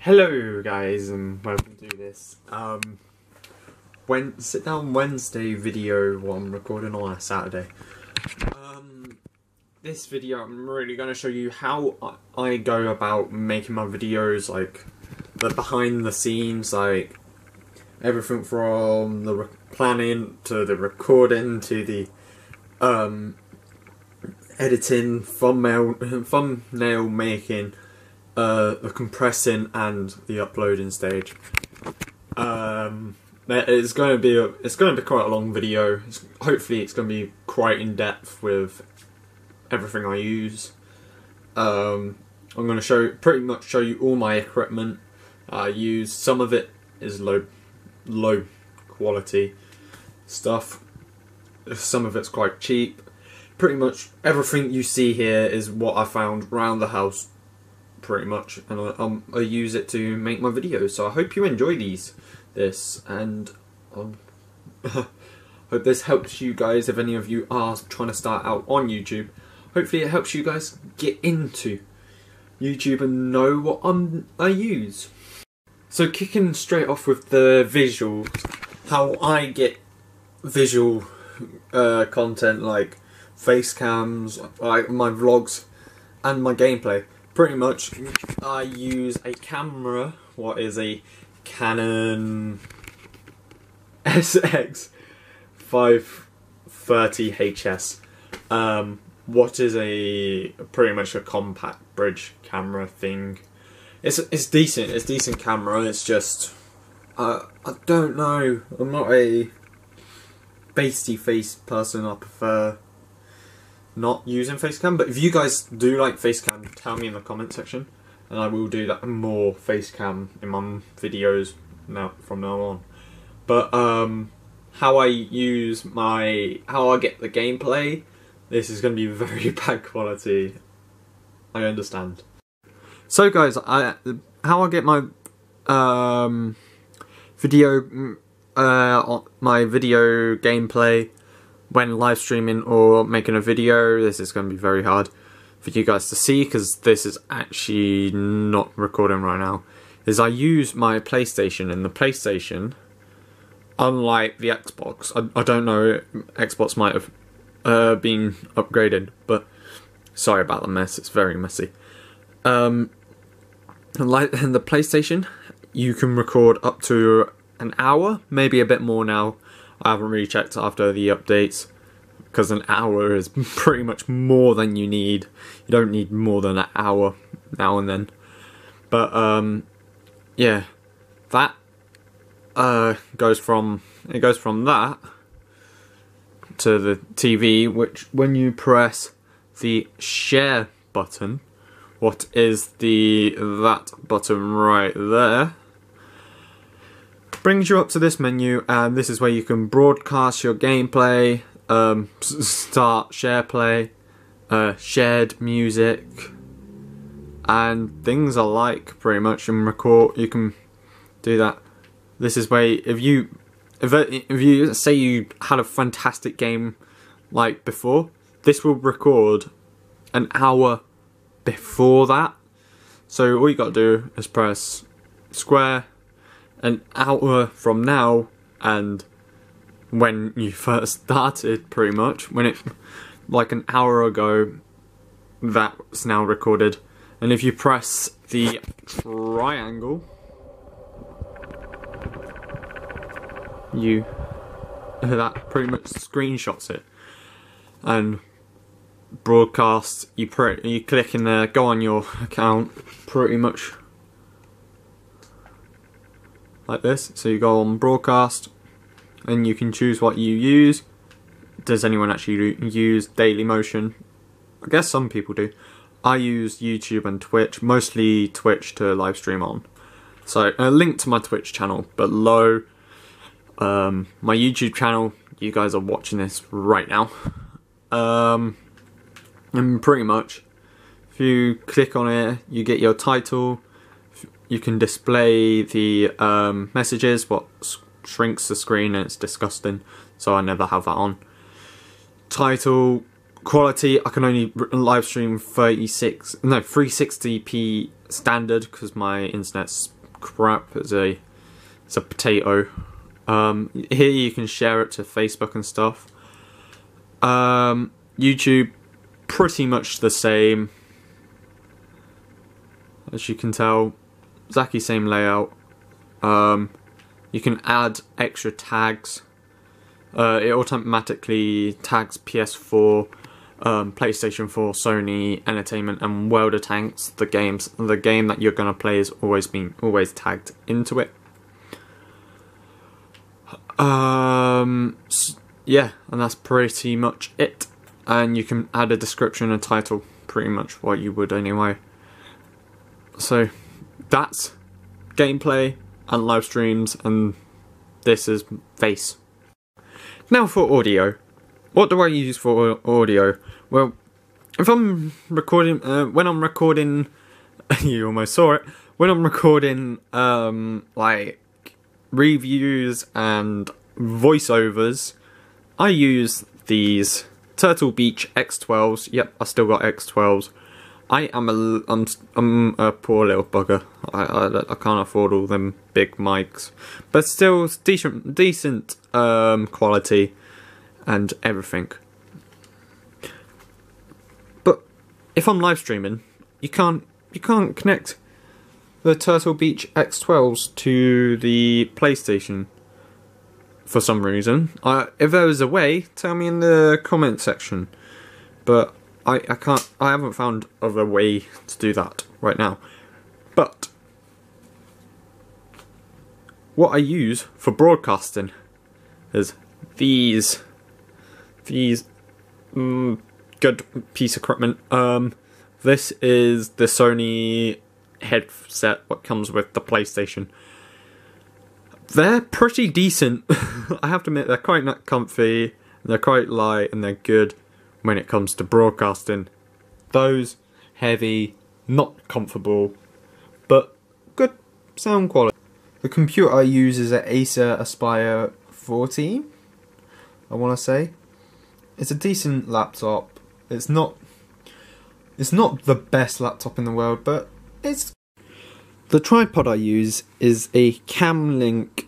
Hello guys and welcome to this sit down Wednesday video what I'm recording on a Saturday. This video I'm really going to show you how I go about making my videos, like the behind the scenes, like everything from the planning to the recording to the editing, thumbnail making, the compressing and the uploading stage. It's going to be quite a long video. Hopefully it's going to be quite in depth with everything I use. I'm going to pretty much show you all my equipment I use. Some of it is low quality stuff. Some of it's quite cheap. Pretty much everything you see here is what I found around the house, pretty much, and I use it to make my videos. So I hope you enjoy this, and hope this helps you guys if any of you are trying to start out on YouTube. Hopefully it helps you guys get into YouTube and know what I use. So kicking straight off with the visuals, how I get visual content like face cams, like my vlogs and my gameplay. Pretty much I use a camera, what is a Canon SX 530 HS. What is pretty much a compact bridge camera thing. It's decent. It's decent camera. It's just I don't know. I'm not a face person. I prefer not using facecam, but if you guys do like facecam, tell me in the comment section, and I will do that more facecam in my videos from now on. But how I get the gameplay, this is going to be very bad quality. I understand. So guys, how I get my video gameplay when live streaming or making a video. This is going to be very hard for you guys to see because this is actually not recording right now. Is I use my PlayStation, and the PlayStation, unlike the Xbox, I don't know, Xbox might have been upgraded, but sorry about the mess, it's very messy. Like in the PlayStation, you can record up to an hour, maybe a bit more now. I haven't really checked after the updates, because an hour is pretty much more than you need. You don't need more than an hour now and then. But yeah, that goes from that to the TV, which when you press the share button, what is that button right there, brings you up to this menu, and this is where you can broadcast your gameplay, start share play, shared music, and things alike, pretty much, and record. You can do that. This is where if you say you had a fantastic game like before, this will record an hour before that. So all you got to do is press square an hour from now, and when you first started, pretty much, when it, like an hour ago, that's now recorded. And if you press the triangle, that pretty much screenshots it and broadcast. You click in there, go on your account, pretty much like this. So you go on broadcast, and you can choose what you use. Does anyone actually use Dailymotion? I guess some people do. I use YouTube and Twitch, mostly Twitch to live stream on. So a link to my Twitch channel below. My YouTube channel, you guys are watching this right now. And pretty much, if you click on it, you get your title. You can display the messages, what shrinks the screen, and it's disgusting, so I never have that on. Title, quality, I can only live stream 360p standard because my internet's crap. It's a potato. Here you can share it to Facebook and stuff. YouTube, pretty much the same. As you can tell, exactly same layout. You can add extra tags. It automatically tags PS4, PlayStation 4, Sony Entertainment, and World of Tanks. The game that you're gonna play is always tagged into it. Yeah, and that's pretty much it. And you can add a description and title, pretty much what you would anyway. So that's gameplay and live streams, and this is Face. Now for audio. What do I use for audio? Well, if I'm recording, when I'm recording, you almost saw it. When I'm recording, like reviews and voiceovers, I use these Turtle Beach X12s. Yep, I still got X12s. I'm a poor little bugger. I can't afford all them big mics, but still decent quality and everything. But if I'm live streaming, you can't connect the Turtle Beach X12s to the PlayStation for some reason. If there was a way, tell me in the comment section. But I haven't found a way to do that right now. But what I use for broadcasting is these good piece of equipment. This is the Sony headset what comes with the PlayStation. They're pretty decent. I have to admit, they're quite not comfy, they're quite light, and they're good when it comes to broadcasting. Those heavy, not comfortable, but good sound quality. The computer I use is an Acer Aspire 14, I want to say. It's a decent laptop. It's not the best laptop in the world, but it's... The tripod I use is a Camlink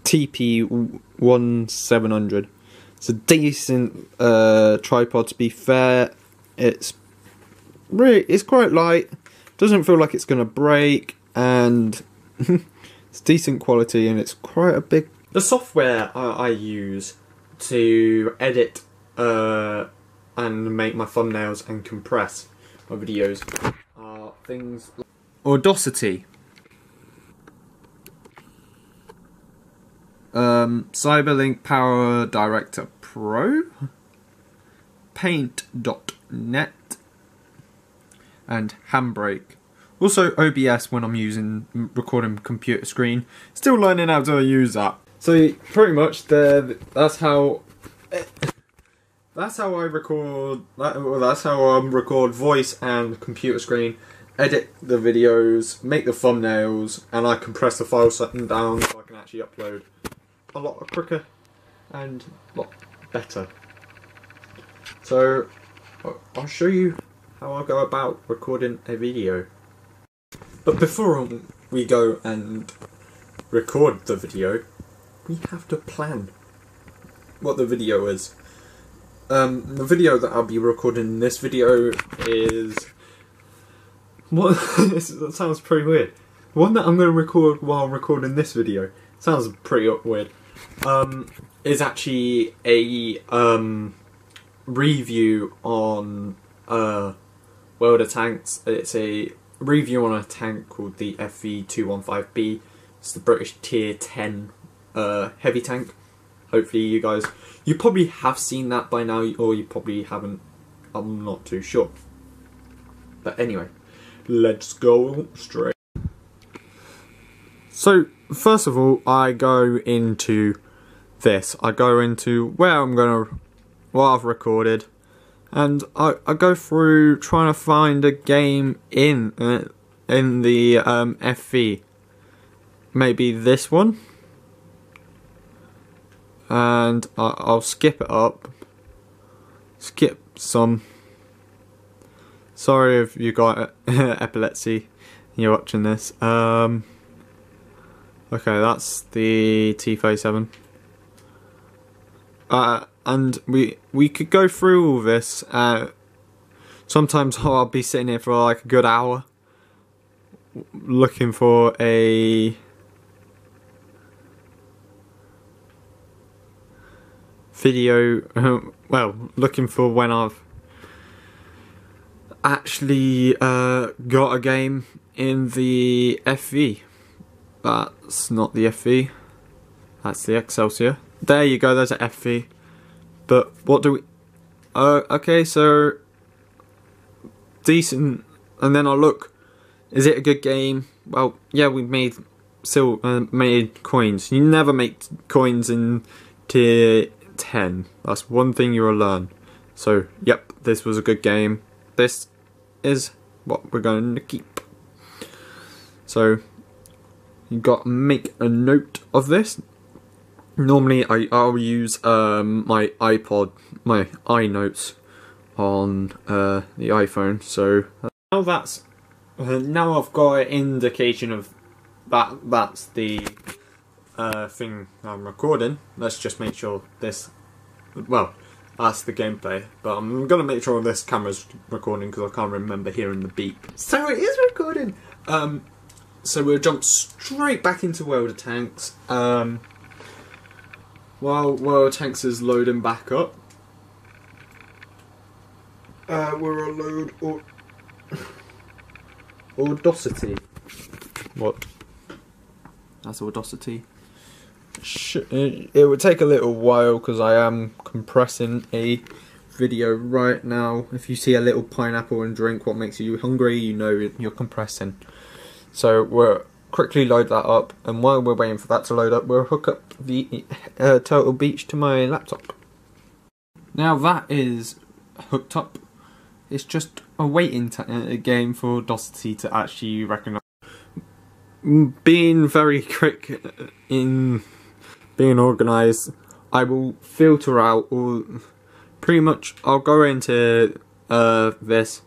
TP1700. It's a decent tripod, to be fair. It's quite light, doesn't feel like it's going to break, and it's decent quality, and it's quite a big... The software I use to edit and make my thumbnails and compress my videos are things like Audacity, Cyberlink Power Director Pro, Paint.net, and Handbrake. Also OBS when I'm recording computer screen. Still learning how to use that. So pretty much that's how I record. That's how I record voice and computer screen, edit the videos, make the thumbnails, and I compress the file setting down so I can actually upload a lot quicker and a lot better. So I'll show you how I go about recording a video. But before we go and record the video, we have to plan what the video is. The video that I'll be recording in this video is... What? That sounds pretty weird. The one that I'm going to record while recording this video sounds pretty weird. Is actually a review on World of Tanks. It's a review on a tank called the FV215B. It's the British Tier 10 heavy tank. Hopefully you probably have seen that by now, or you probably haven't. I'm not too sure. But anyway, let's go straight. So first of all, I go into this. I go into what I've recorded, and I go through trying to find a game in the FV. Maybe this one. And I'll skip it up. Skip some. Sorry if you got epilepsy and you're watching this. Okay, that's the T37. And we could go through all this. Sometimes I'll be sitting here for like a good hour looking for a video, well, looking for when I've actually got a game in the FV. That's not the FV, that's the Excelsior. There you go, there's a FV. But what do we... okay, so... decent. And then I'll look, is it a good game? Well, yeah, we made coins. You never make coins in tier 10. That's one thing you'll learn. So, yep, this was a good game. This is what we're going to keep. So, you got to make a note of this. Normally, I'll use my iPod, my iNotes on the iPhone. So now that's now I've got an indication of that. That's the thing I'm recording. Let's just make sure this. Well, that's the gameplay, but I'm gonna make sure this camera's recording because I can't remember hearing the beep. So it is recording. So we'll jump straight back into World of Tanks. While World of Tanks is loading back up, we're a load Audacity. What? That's Audacity. It would take a little while because I am compressing a video right now. If you see a little pineapple and drink what makes you hungry, you know you're compressing. So we'll quickly load that up, and while we're waiting for that to load up, we'll hook up the Turtle Beach to my laptop. Now that is hooked up, it's just a waiting game for Audacity to actually recognise. Being very quick in being organised, I will filter out all. Pretty much, I'll go into this,